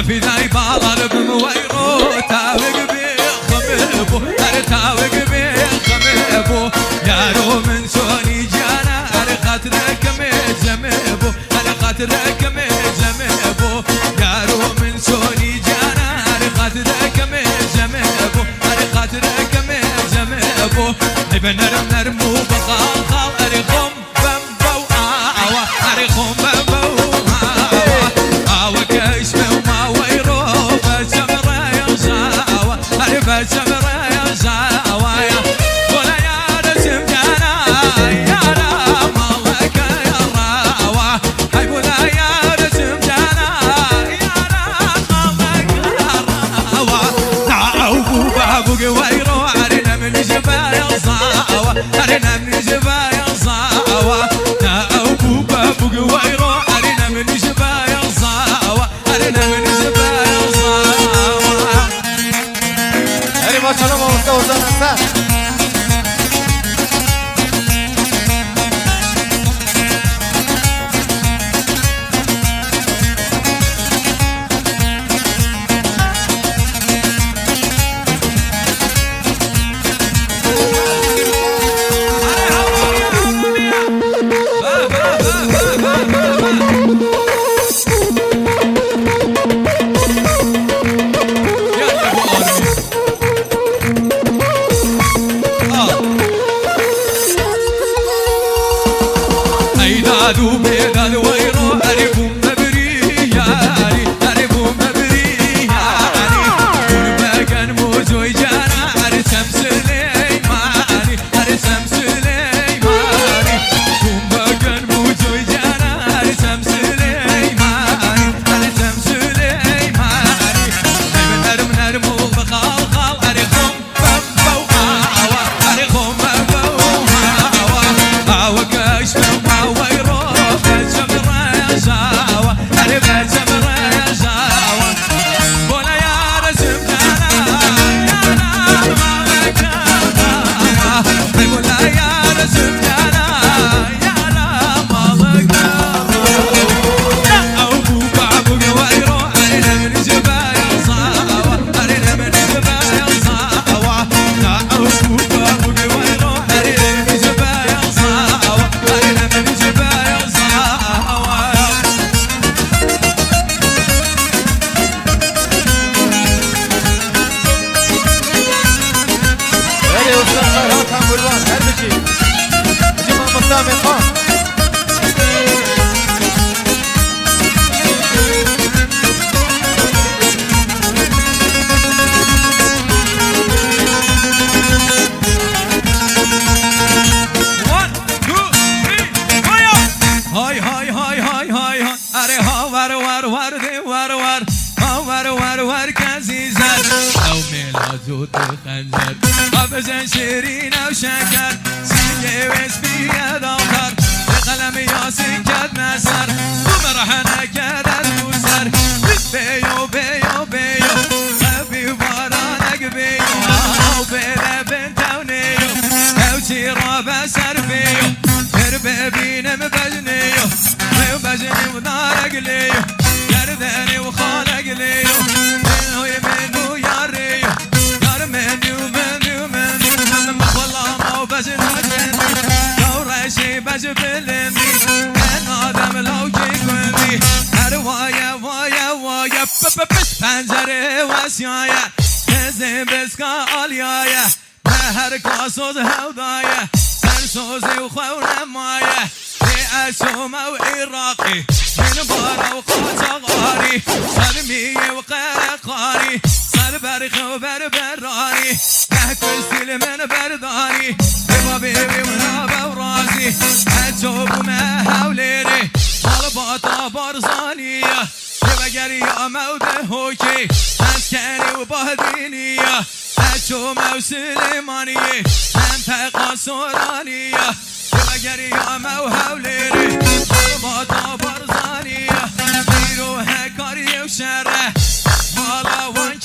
في ذاي بالار بمويرو تاوق بخمبو تاوق بخمبو يارو من سوني جانا خاطرك مزمبو خاطرك مزمبو يارو من سوني جانا خاطرك مزمبو خاطرك مزمبو نبي نرمو بخال خال اريخم بمبو اوا اريخم بمبو اوا كيش ما ويرو بسمره يا زاوا اري بسمره يا زاوا ولا يا رسم جانا يا رام الله يا راوا هاي ولا يا رسم جانا يا رام الله يا راوا تعاو بابو ويرو ارينا من جبال زاوا ارينا من جبال زاوا تعاو بابو ويرو ارينا من جبال زاوا ارينا من جبال زاوا اري ما شاء الله مستوى دو بيدال ويرو أريبو مبرياني أريبو مبرياني ورباقن موزوي جانا أرسم سليماني أرسم سليماني ورباقن موزوي جانا أرسم سليماني أرسم سليماني نرم نرمو بخال خال أريخم بمبو آوا أريخم بمبو آوا كاش بمبو ويرو زود خنجر قبزة شيرين وشكر سنجي وسبية ضوخر بقلم ياسين كد نسر ومرحنا كد المسر بيو بيو بيو خبي بارانك بيو وبيلا بنت ونيو كوشي رابع سر بيو تربي بينا مبجنيو وبجني ونارك ليو يردني وخالق ليو منو يمنو ياريو بجبلني أنا آدم لو جيكوني هروايا وايا وايا پنجره وسیایا نزدیم بسکا آلیایا هر کاسوز هودایا سرسوزی و خورمایا اشوم و عراقي من بارا وقاجغاري صدمي وقرقاري صد برخ وبربراني تحت السيل من برداني بابيبي ونابا وراسي اشوف ما حوليني طلبات برزانية بقري يا موده هوكي مسكني وبهدينية اشوم وسليمانية منطقة سورانية بقري يا موهوليني طلبات برزانية بيروها كاري وشره مالا وانك